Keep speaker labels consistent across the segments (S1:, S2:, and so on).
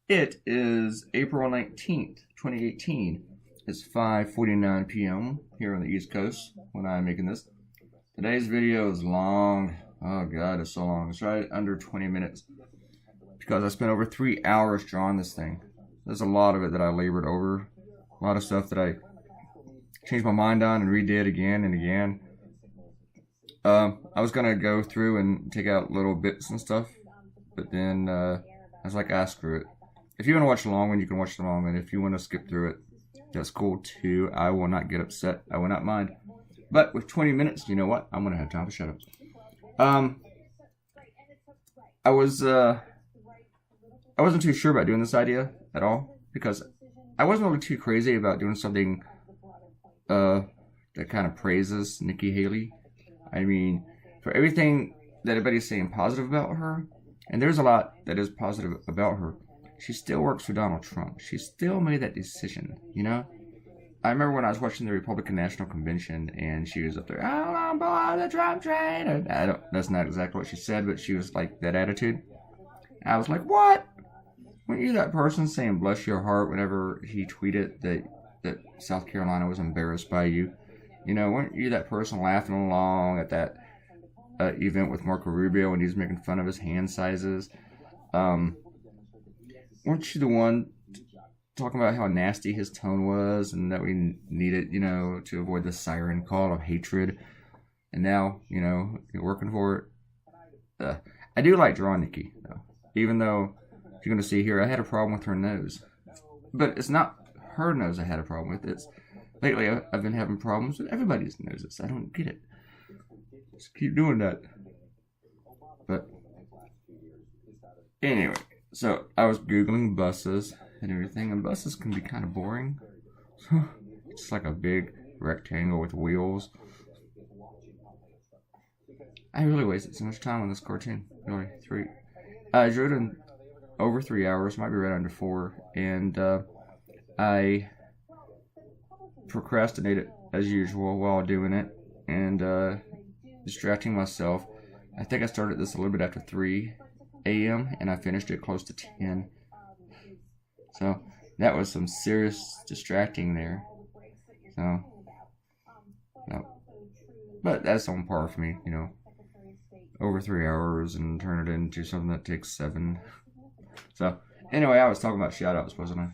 S1: It is April 19th, 2018. It's 5:49 p.m. here on the East Coast when I'm making this. Today's video is long. Oh god, it's so long. It's right under 20 minutes. Because I spent over 3 hours drawing this thing. There's a lot of it that I labored over. A lot of stuff that I changed my mind on and redid again and again. I was gonna go through and take out little bits and stuff, but then I was like, ah, screw it. If you want to watch the long one, you can watch the long one. If you want to skip through it, that's cool too. I will not get upset. I will not mind. But with 20 minutes, you know what? I'm gonna have time for shut-ups. I wasn't too sure about doing this idea at all because I wasn't really too crazy about doing something that kind of praises Nikki Haley. I mean, for everything that everybody's saying positive about her, and there's a lot that is positive about her, she still works for Donald Trump. She still made that decision, you know? I remember when I was watching the Republican National Convention and she was up there, oh, I'm below the Trump train. And that's not exactly what she said, but she was like that attitude. I was like, what? Weren't you that person saying bless your heart whenever he tweeted that South Carolina was embarrassed by you? You know, weren't you that person laughing along at that event with Marco Rubio when he was making fun of his hand sizes? Weren't you the one talking about how nasty his tone was and that we needed, you know, to avoid the siren call of hatred? And now, you know, you're working for it. I do like drawing Nikki, though. Even though, if you're going to see here, I had a problem with her nose. But it's not her nose I had a problem with. It's lately I've been having problems with everybody's noses. I don't get it. Just keep doing that. But anyway, so I was Googling buses and everything, and buses can be kind of boring. It's like a big rectangle with wheels. I really wasted so much time on this cartoon. Really, I drew it in over 3 hours, might be right under 4, and I procrastinated as usual while doing it and distracting myself. I think I started this a little bit after 3 a.m. and I finished it close to 10. So that was some serious distracting there. So, no. But that's on par for me, you know. Over 3 hours and turn it into something that takes 7. So, anyway, I was talking about shout-outs, wasn't I?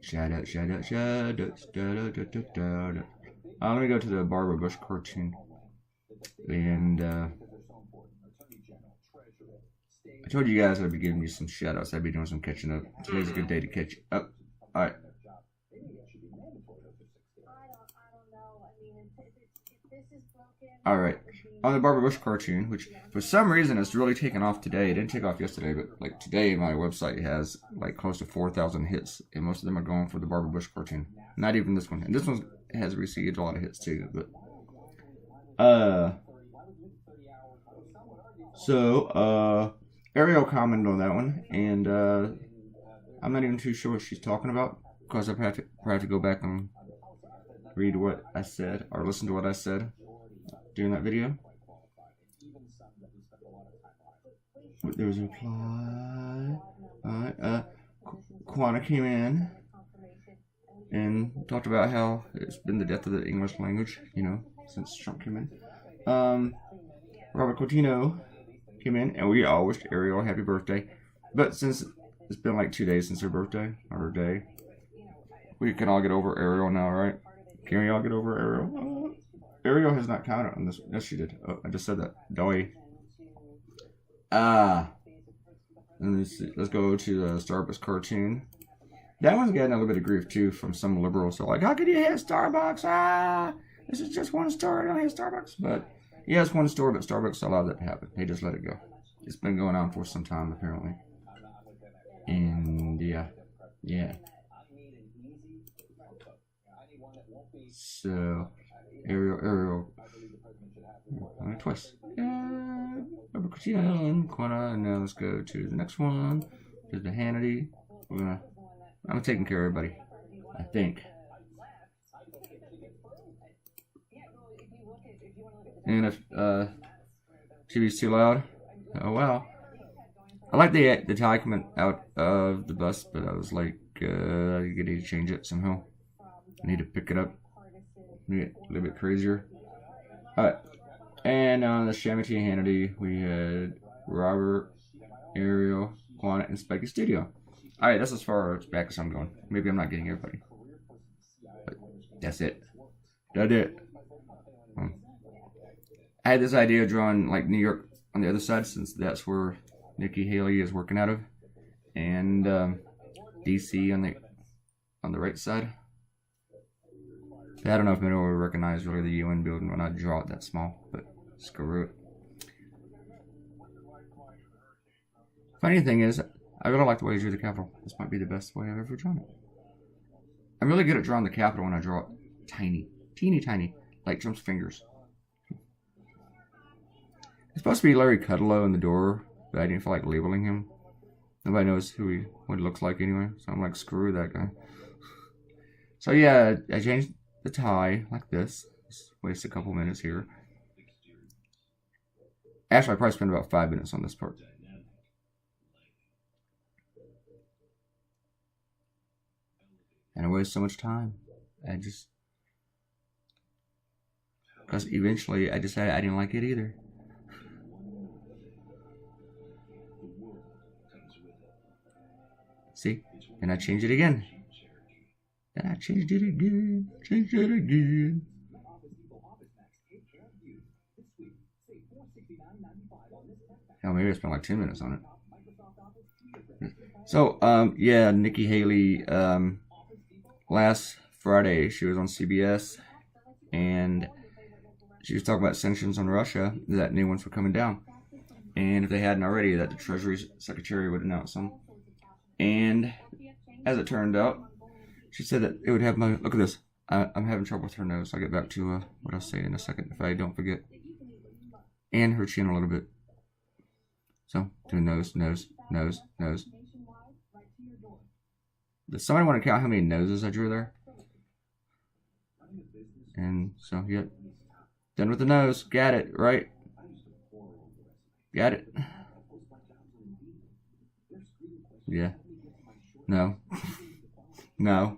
S1: Shout-out. Let me go to the Barbara Bush cartoon. And, I told you guys I'd be giving you some shout-outs. I'd be doing some catching up. Today's a good day to catch up. Alright. Alright. On the Barbara Bush cartoon, which for some reason it's really taken off today. It didn't take off yesterday, but like today my website has like close to 4,000 hits, and most of them are going for the Barbara Bush cartoon. Not even this one. And this one has received a lot of hits too, but Ariel commented on that one, and I'm not even too sure what she's talking about because I have to go back and read what I said or listen to what I said during that video. There was a reply. Alright, Quana came in and talked about how it's been the death of the English language, you know, since Trump came in. Robert Coutinho came in, and we all wished Ariel a happy birthday. But since it's been like 2 days since her birthday, or her day, we can all get over Ariel now, right? Can we all get over Ariel? Ariel has not counted on this. Yes, she did. Oh, I just said that. Doy. Let me see. Let's go to the Starbucks cartoon. That one's getting a little bit of grief too from some liberals. So like, how could you hit Starbucks? This is just one store. I don't hit Starbucks. But yeah, it's one store, but Starbucks allowed that to happen. They just let it go. It's been going on for some time apparently. And yeah. So Ariel. Twice. And now let's go to the next one. There's the Hannity. I'm taking care of everybody, I think. And if TV's too loud, oh wow. I like the tie coming out of the bust, but I was like, I need to change it somehow. I need to pick it up. Make it a little bit crazier. Alright. And on the Shamity Hannity, we had Robert, Ariel, Quanah, and Spiky Studio. Alright, that's as far back as I'm going. Maybe I'm not getting everybody. But that's it. That's it. I had this idea of drawing like New York on the other side, since that's where Nikki Haley is working out of, and DC on the right side. I don't know if anyone will recognize really the UN building when I draw it that small, but screw it. Funny thing is, I really like the way you drew the Capitol. This might be the best way I've ever drawn it. I'm really good at drawing the Capitol when I draw it tiny, teeny tiny, like Trump's fingers. It's supposed to be Larry Kudlow in the door, but I didn't feel like labeling him. Nobody knows what he looks like anyway, so I'm like, screw that guy. So yeah, I changed the tie like this. Just waste a couple minutes here. Actually, I probably spent about 5 minutes on this part. And I wasted so much time. Because eventually I decided I didn't like it either. See? And I changed it again. Then I changed it again. Changed it again. Hell, maybe I spent like 10 minutes on it. So, yeah, Nikki Haley, last Friday, she was on CBS, and she was talking about sanctions on Russia, that new ones were coming down. And if they hadn't already, that the Treasury Secretary would announce them. And as it turned out, she said that it would have my... Look at this. I'm having trouble with her nose. I'll get back to what I'll say in a second if I don't forget. And her chin a little bit. So, do nose, nose, nose, nose. Does somebody want to count how many noses I drew there? And so, yeah. Done with the nose. Got it, right? Got it. Yeah. No. No.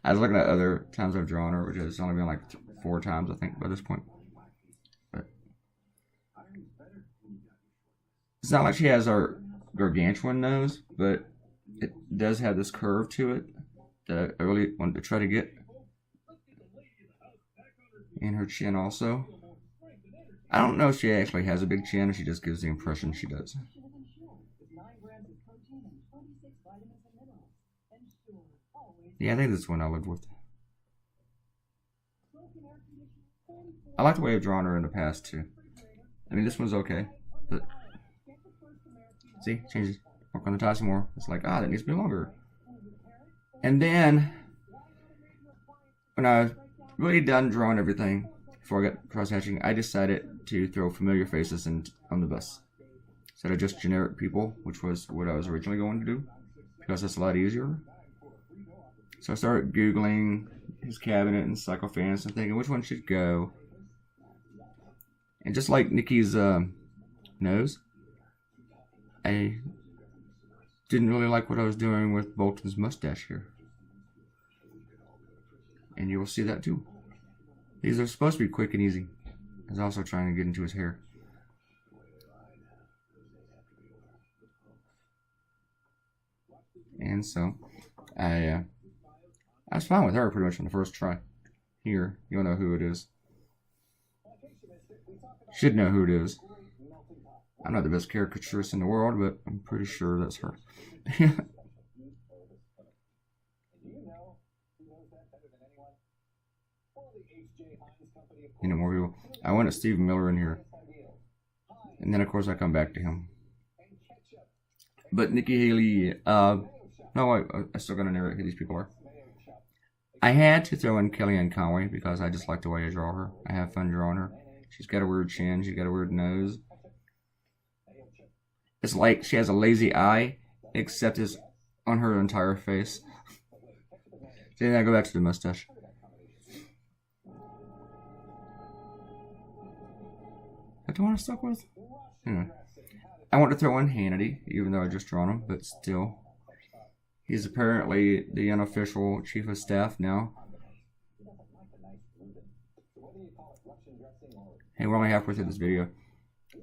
S1: I was looking at other times I've drawn her, which has only been like 4 times, I think, by this point. But it's not like she has our gargantuan nose, but it does have this curve to it that I really wanted to try to get. And her chin also. I don't know if she actually has a big chin, or she just gives the impression she does. Yeah, I think this is one I lived with. I like the way I've drawn her in the past, too. I mean, this one's okay, but... See? Changes. Work on the tie some more. It's like, that needs to be longer. And then, when I was really done drawing everything, before I got cross-hatching, I decided to throw familiar faces on the bus. Instead of just generic people, which was what I was originally going to do, because that's a lot easier. So I started Googling his cabinet and Cyclophants and thinking which one should go. And just like Nikki's nose, I didn't really like what I was doing with Bolton's mustache here. And you will see that too. These are supposed to be quick and easy. I was also trying to get into his hair. And so, I was fine with her pretty much on the first try. Here, you'll know who it is. Should know who it is. I'm not the best caricaturist in the world, but I'm pretty sure that's her. You know, more people. I wanted Steve Miller in here. And then, of course, I come back to him. But Nikki Haley, no, I still gotta narrate who these people are. I had to throw in Kellyanne Conway because I just like the way I draw her. I have fun drawing her. She's got a weird chin. She's got a weird nose. It's like she has a lazy eye, except it's on her entire face. So then I go back to the mustache. That's the one I stuck with? Anyway. I want to throw in Hannity, even though I just drawn him, but still. He's apparently the unofficial chief of staff now. Hey, we're only halfway through this video.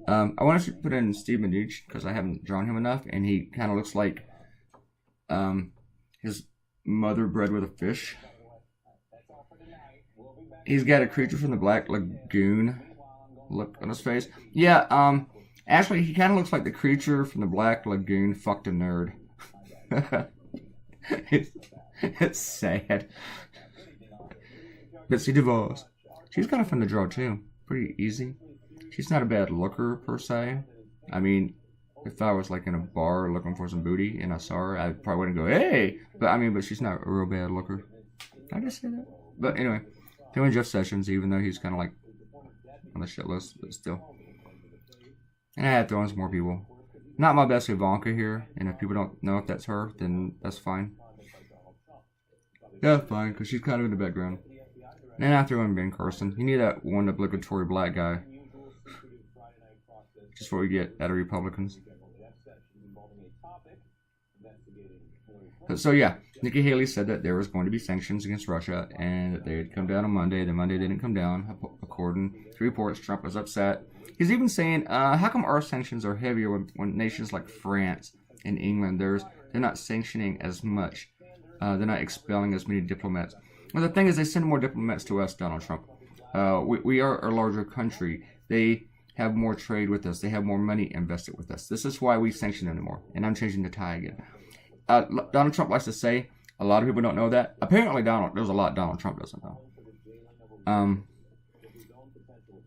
S1: I want to put in Steve Mnuchin because I haven't drawn him enough, and he kind of looks like his mother bred with a fish. He's got a creature from the Black Lagoon look on his face. Yeah, actually, he kind of looks like the creature from the Black Lagoon fucked a nerd. It's sad. Betsy DeVos. She's kind of fun to draw, too. Pretty easy. She's not a bad looker, per se. I mean, if I was, like, in a bar looking for some booty and I saw her, I probably wouldn't go, hey! But she's not a real bad looker. Did I just say that? But anyway, doing Jeff Sessions, even though he's kind of, like, on the shit list, but still. And I had to throw in some more people. Not my best Ivanka here, and if people don't know if that's her, then that's fine. Yeah, fine, because she's kind of in the background. And I threw in Ben Carson. You need that one obligatory black guy. Just what we get out of Republicans. So yeah, Nikki Haley said that there was going to be sanctions against Russia, and that they had come down on Monday. Then Monday didn't come down, according to reports. Trump was upset. He's even saying, how come our sanctions are heavier when nations like France and England, they're not sanctioning as much. They're not expelling as many diplomats. Well, the thing is, they send more diplomats to us, Donald Trump. We are a larger country. They have more trade with us. They have more money invested with us. This is why we sanction them more. And I'm changing the tie again. Donald Trump likes to say, a lot of people don't know that. Apparently, there's a lot Donald Trump doesn't know.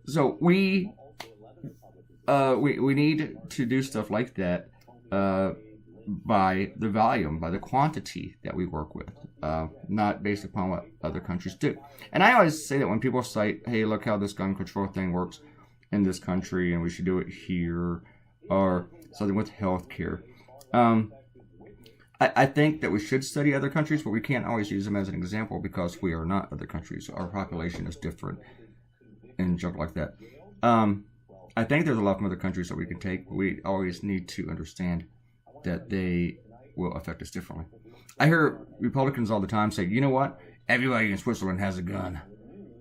S1: So we need to do stuff like that by the volume, by the quantity that we work with, not based upon what other countries do. And I always say that when people cite, hey, look how this gun control thing works in this country, and we should do it here, or something with healthcare. I think that we should study other countries, but we can't always use them as an example because we are not other countries. Our population is different and junk like that. I think there's a lot from other countries that we can take, but we always need to understand that they will affect us differently. I hear Republicans all the time say, you know what? Everybody in Switzerland has a gun.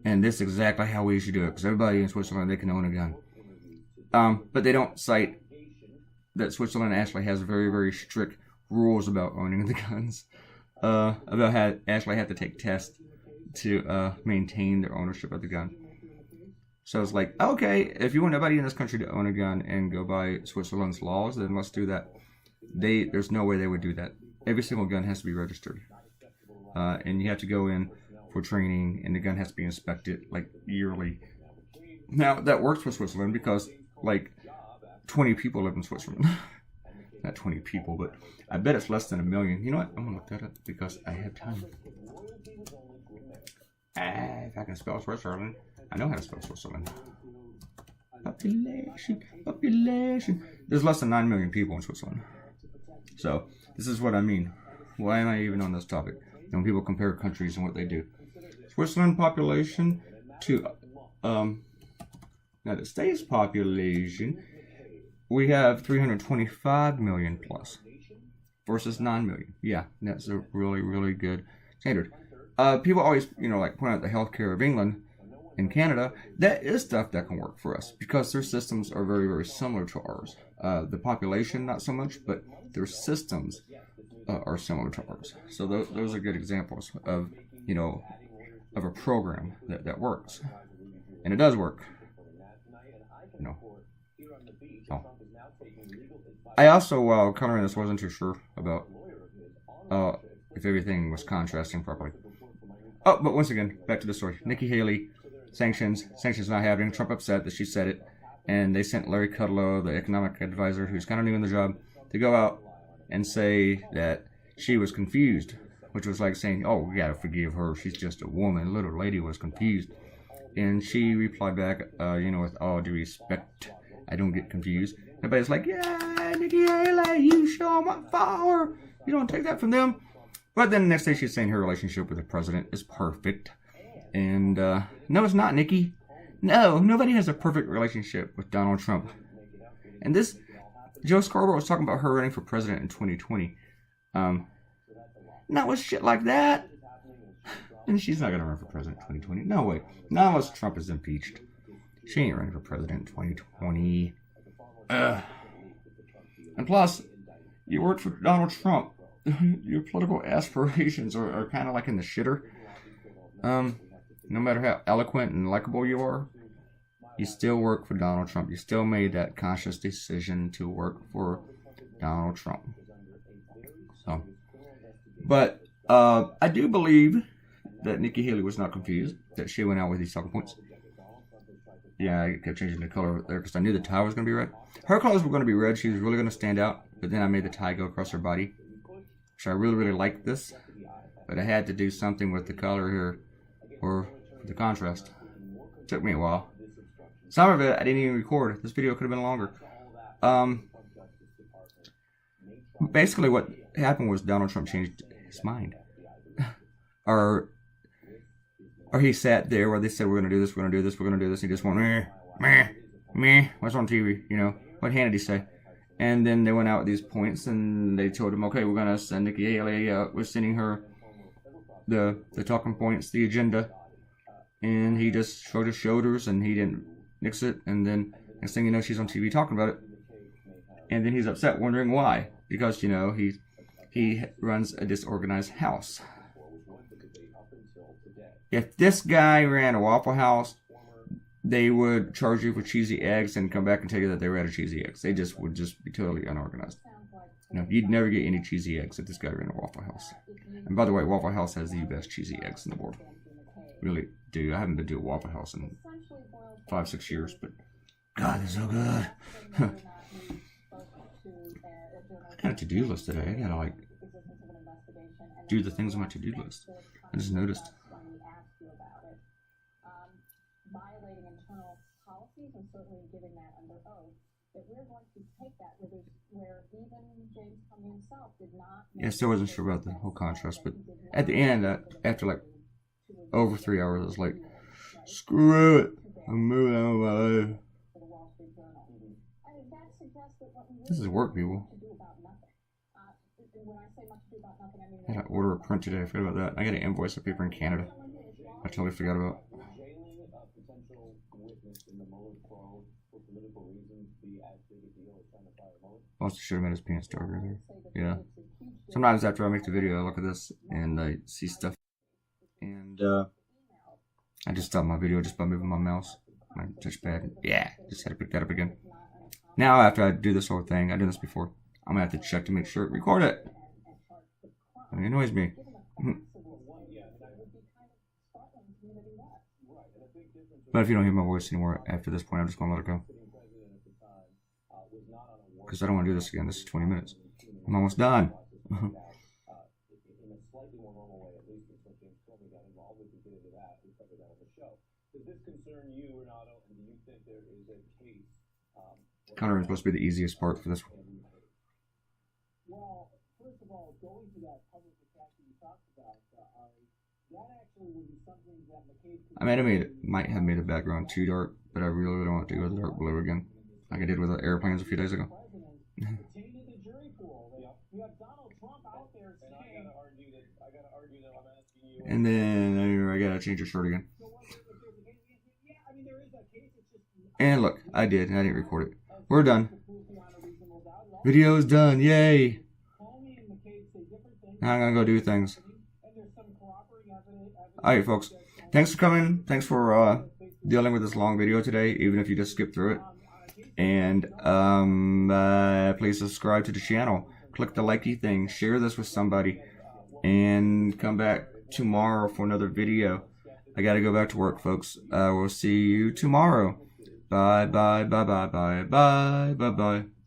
S1: And this is exactly how we should do it, because everybody in Switzerland, they can own a gun. But they don't cite that Switzerland actually has very, very strict rules about owning the guns. About how actually have to take tests to maintain their ownership of the gun. So it's like, okay, if you want everybody in this country to own a gun and go by Switzerland's laws, then let's do that. There's no way they would do that. Every single gun has to be registered. And you have to go in for training, and the gun has to be inspected, like, yearly. Now, that works for Switzerland because, like, 20 people live in Switzerland. Not 20 people, but I bet it's less than 1 million. You know what? I'm going to look that up because I have time. If I can spell Switzerland, I know how to spell Switzerland. Population. There's less than 9 million people in Switzerland. So, this is what I mean. Why am I even on this topic? When people compare countries and what they do. Switzerland population to United States population, we have 325 million plus versus 9 million. Yeah, that's a really, really good standard. People always, like point out the healthcare of England and Canada. That is stuff that can work for us because their systems are very, very similar to ours. The population, not so much, but their systems are similar to ours. So those are good examples of, of a program that works. And it does work. So. I also, while coloring this, wasn't too sure about if everything was contrasting properly. Oh, but once again, back to the story. Nikki Haley, sanctions not happening. Trump upset that she said it. And they sent Larry Kudlow, the economic advisor, who's kind of new in the job, to go out and say that she was confused, which was like saying, oh, we gotta forgive her. She's just a woman. Little lady was confused. And she replied back, with all due respect, I don't get confused. Everybody's like, yeah, Nikki Haley, you show them up for her. You don't take that from them. But then the next day she's saying her relationship with the president is perfect. And, no, it's not, Nikki. No, nobody has a perfect relationship with Donald Trump. And this, Joe Scarborough was talking about her running for president in 2020. Not with shit like that. And she's not going to run for president in 2020. No way. Not unless Trump is impeached. She ain't running for president in 2020. And plus, you worked for Donald Trump. Your political aspirations are kind of like in the shitter. No matter how eloquent and likable you are, you still work for Donald Trump. You still made that conscious decision to work for Donald Trump. So, but I do believe that Nikki Haley was not confused, that she went out with these talking points. Yeah, I kept changing the color there because I knew the tie was going to be red. Her colors were going to be red. She was really going to stand out. But then I made the tie go across her body. So I really, really liked this. But I had to do something with the color here, or the contrast. It took me a while. Some of it I didn't even record. This video could have been longer. Basically what happened was Donald Trump changed his mind. or he sat there where they said, we're going to do this, we're going to do this, we're going to do this. He just went, meh, what's on TV? You know, what Hannity say? And then they went out with these points and they told him, okay, we're going to send Nikki Haley out. We're sending her the talking points, the agenda. And he just shrugged his shoulders and he didn't nix it. And then next thing you know, she's on TV talking about it. And then he's upset, wondering why. Because, you know, he runs a disorganized house. If this guy ran a Waffle House, they would charge you for cheesy eggs and come back and tell you that they were out of cheesy eggs. They just would just be totally unorganized. You know, you'd never get any cheesy eggs if this guy ran a Waffle House. And by the way, Waffle House has the best cheesy eggs in the world. Really do. I haven't been to a Waffle House in 5-6 years, but God, they're so good. I got a to-do list today. I gotta like do the things on my to-do list. I just noticed.
S2: Violating internal policies and certainly giving that under oath, that we're going to take that where even James Comey himself did not.
S1: Yeah, I still wasn't sure about the whole contrast, but at the end, after like over 3 hours, I was like, screw it, I'm moving on with my life. This is work, people. I gotta order a print today. I forgot about that. I got an invoice of paper in Canada. I totally forgot about. Also should have made his pants darker there. Yeah. Sometimes after I make the video, I look at this and I see stuff. And I just stopped my video just by moving my mouse. My touchpad. Yeah. Just had to pick that up again. Now after I do this whole thing, I've done this before, I'm going to have to check to make sure it record it. I mean, it annoys me. But if you don't hear my voice anymore after this point, I'm just going to let it go. Because I don't want to do this again. This is 20 minutes. I'm almost done. Coloring is supposed to be the easiest part for this one.
S3: Well, first of all, going to that public attack that you talked about, that actually would be something that McCabe...
S1: I might have made the background too dark, but I really don't want to do with dark blue again, like I did with the airplanes a few days ago. And then I gotta change your shirt again. And look, I didn't record it. We're done. Video is done, yay! Now I'm gonna go do things. Alright folks, thanks for coming, thanks for dealing with this long video today, even if you just skipped through it. And please subscribe to the channel, click the likey thing, share this with somebody, and come back tomorrow for another video. I gotta go back to work, folks. We'll see you tomorrow. Bye bye bye bye bye bye bye bye.